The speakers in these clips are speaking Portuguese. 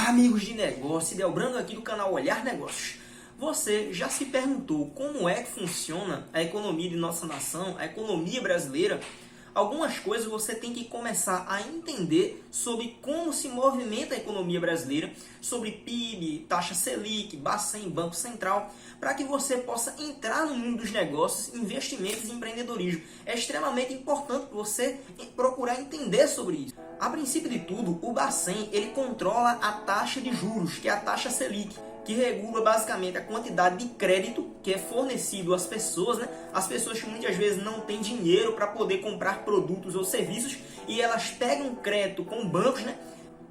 Olá, amigos de negócio, Delbrando aqui do canal Olhar Negócios. Você já se perguntou como é que funciona a economia de nossa nação, a economia brasileira? Algumas coisas você tem que começar a entender sobre como se movimenta a economia brasileira, sobre PIB, taxa Selic, Bacen, Banco Central, para que você possa entrar no mundo dos negócios, investimentos e empreendedorismo. É extremamente importante você procurar entender sobre isso. A princípio de tudo, o Bacen ele controla a taxa de juros, que é a taxa Selic, que regula basicamente a quantidade de crédito que é fornecido às pessoas, né? As pessoas que muitas vezes não têm dinheiro para poder comprar produtos ou serviços e elas pegam crédito com bancos, né?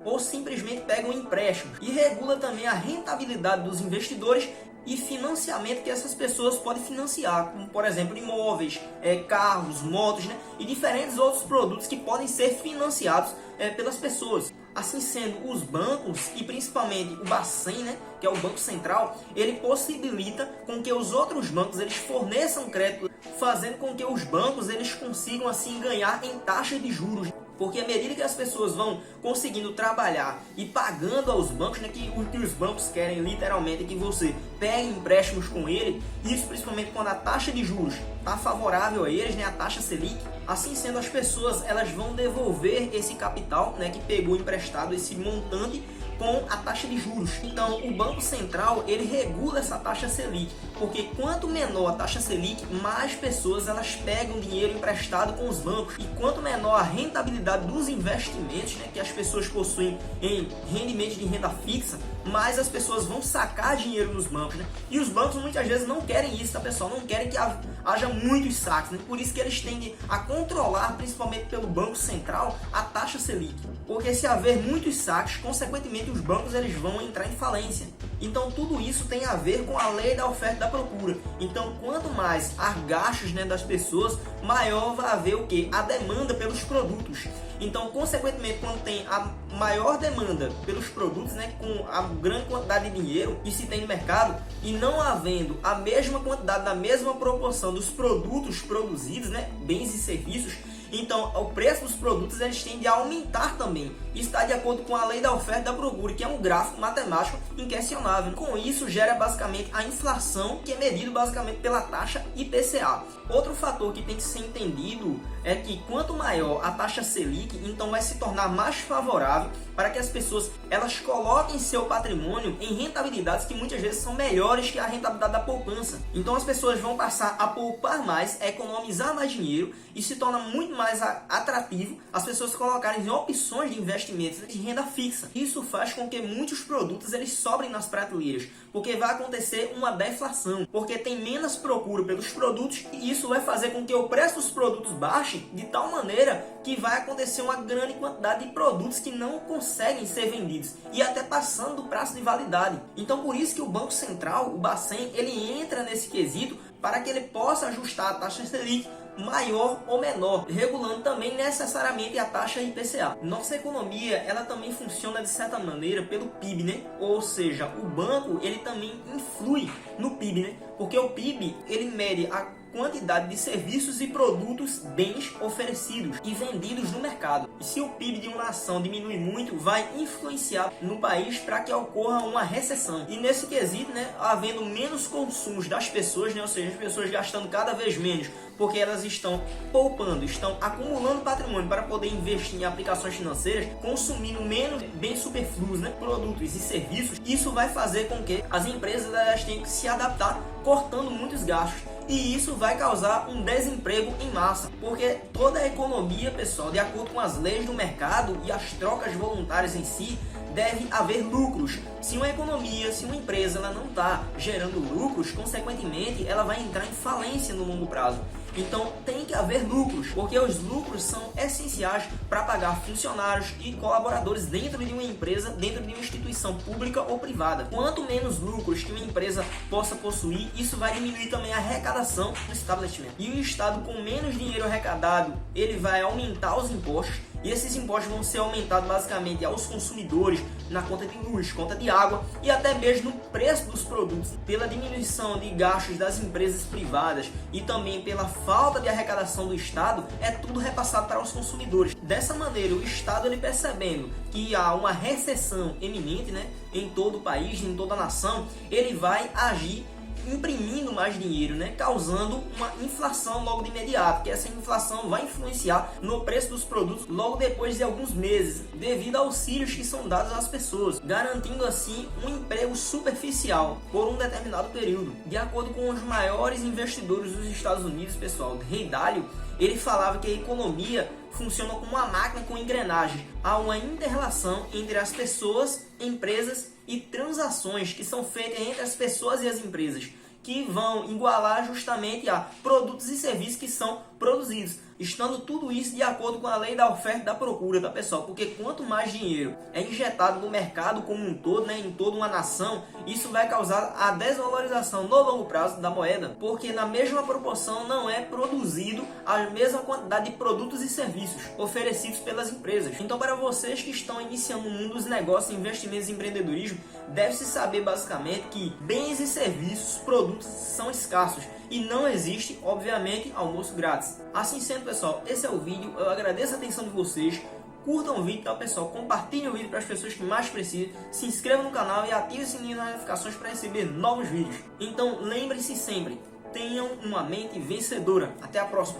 Ou simplesmente pegam empréstimos. E regula também a rentabilidade dos investidores e financiamento que essas pessoas podem financiar, como por exemplo imóveis, carros, motos, né? E diferentes outros produtos que podem ser financiados pelas pessoas. Assim sendo, os bancos e principalmente o Bacen, né, que é o Banco Central, ele possibilita com que os outros bancos eles forneçam crédito, fazendo com que os bancos eles consigam assim ganhar em taxa de juros. Porque à medida que as pessoas vão conseguindo trabalhar e pagando aos bancos, né, que o que os bancos querem literalmente é que você pegue empréstimos com ele, isso principalmente quando a taxa de juros está favorável a eles, né, a taxa Selic. Assim sendo, as pessoas elas vão devolver esse capital, né, que pegou emprestado, esse montante, com a taxa de juros. Então, o Banco Central ele regula essa taxa Selic, porque quanto menor a taxa Selic, mais pessoas elas pegam dinheiro emprestado com os bancos, e quanto menor a rentabilidade dos investimentos, né, que as pessoas possuem em rendimentos de renda fixa, mais as pessoas vão sacar dinheiro nos bancos, né? E os bancos muitas vezes não querem isso, tá, pessoal? Não querem que haja muitos saques, né? Por isso que eles tendem a controlar, principalmente pelo Banco Central, a taxa Selic. Porque se haver muitos saques, consequentemente os bancos eles vão entrar em falência. Então tudo isso tem a ver com a lei da oferta e da procura. Então quanto mais há gastos, né, das pessoas, maior vai haver o quê? A demanda pelos produtos. Então consequentemente quando tem a maior demanda pelos produtos, né, com a grande quantidade de dinheiro que se tem no mercado, e não havendo a mesma quantidade, na mesma proporção dos produtos produzidos, né, bens e serviços, então o preço dos produtos eles tendem a aumentar também. Isso está de acordo com a lei da oferta e da procura, que é um gráfico matemático inquestionável. Com isso gera basicamente a inflação, que é medido basicamente pela taxa IPCA. Outro fator que tem que ser entendido é que quanto maior a taxa Selic, então vai se tornar mais favorável para que as pessoas elas coloquem seu patrimônio em rentabilidades que muitas vezes são melhores que a rentabilidade da poupança. Então as pessoas vão passar a poupar mais, a economizar mais dinheiro, e se torna muito mais atrativo as pessoas colocarem em opções de investimentos de renda fixa. Isso faz com que muitos produtos eles sobrem nas prateleiras, porque vai acontecer uma deflação, porque tem menos procura pelos produtos, e isso vai fazer com que o preço dos produtos baixe de tal maneira que vai acontecer uma grande quantidade de produtos que não conseguem ser vendidos e até passando do prazo de validade. Então por isso que o Banco Central, o Bacen, ele entra nesse quesito para que ele possa ajustar a taxa Selic maior ou menor, regulando também necessariamente a taxa IPCA. Nossa economia, ela também funciona de certa maneira pelo PIB, né? Ou seja, o banco, ele também influi no PIB, né? Porque o PIB, ele mede a quantidade de serviços e produtos, bens oferecidos e vendidos no mercado. E se o PIB de uma nação diminui muito, vai influenciar no país para que ocorra uma recessão. E nesse quesito, né, havendo menos consumos das pessoas, né, ou seja, as pessoas gastando cada vez menos, porque elas estão poupando, estão acumulando patrimônio para poder investir em aplicações financeiras, consumindo menos bens superfluos, né, produtos e serviços, isso vai fazer com que as empresas elas tenham que se adaptar, cortando muitos gastos. E isso vai causar um desemprego em massa, porque toda a economia, pessoal, de acordo com as leis do mercado e as trocas voluntárias em si, deve haver lucros. Se uma economia, se uma empresa ela não está gerando lucros, consequentemente ela vai entrar em falência no longo prazo. Então tem que haver lucros, porque os lucros são essenciais para pagar funcionários e colaboradores dentro de uma empresa, dentro de uma instituição pública ou privada. Quanto menos lucros que uma empresa possa possuir, isso vai diminuir também a arrecadação do estabelecimento. E o Estado, com menos dinheiro arrecadado, ele vai aumentar os impostos, E esses impostos vão ser aumentados basicamente aos consumidores na conta de luz, conta de água e até mesmo no preço dos produtos, pela diminuição de gastos das empresas privadas e também pela falta de arrecadação do Estado, é tudo repassado para os consumidores. Dessa maneira, o Estado, ele percebendo que há uma recessão eminente, né, em todo o país, em toda a nação, ele vai agir imprimindo mais dinheiro, né, causando uma inflação logo de imediato, que essa inflação vai influenciar no preço dos produtos logo depois de alguns meses, devido a auxílios que são dados às pessoas, garantindo assim um emprego superficial por um determinado período. De acordo com os maiores investidores dos Estados Unidos, pessoal, Ray Dalio, ele falava que a economia funciona como uma máquina com engrenagens. Há uma inter-relação entre as pessoas, empresas e transações que são feitas entre as pessoas e as empresas, que vão igualar justamente a produtos e serviços que são produzidos, estando tudo isso de acordo com a lei da oferta e da procura, tá, pessoal? Porque quanto mais dinheiro é injetado no mercado como um todo, né, em toda uma nação, isso vai causar a desvalorização no longo prazo da moeda, porque na mesma proporção não é produzido a mesma quantidade de produtos e serviços oferecidos pelas empresas. Então, para vocês que estão iniciando no mundo dos negócios, investimentos e empreendedorismo, deve-se saber basicamente que bens e serviços, produtos são escassos e não existe, obviamente, almoço grátis. Assim sendo, pessoal, esse é o vídeo. Eu agradeço a atenção de vocês. Curtam o vídeo, tá, pessoal? Compartilhem o vídeo para as pessoas que mais precisam. Se inscrevam no canal e ativem o sininho das notificações para receber novos vídeos. Então, lembre-se sempre, tenham uma mente vencedora. Até a próxima!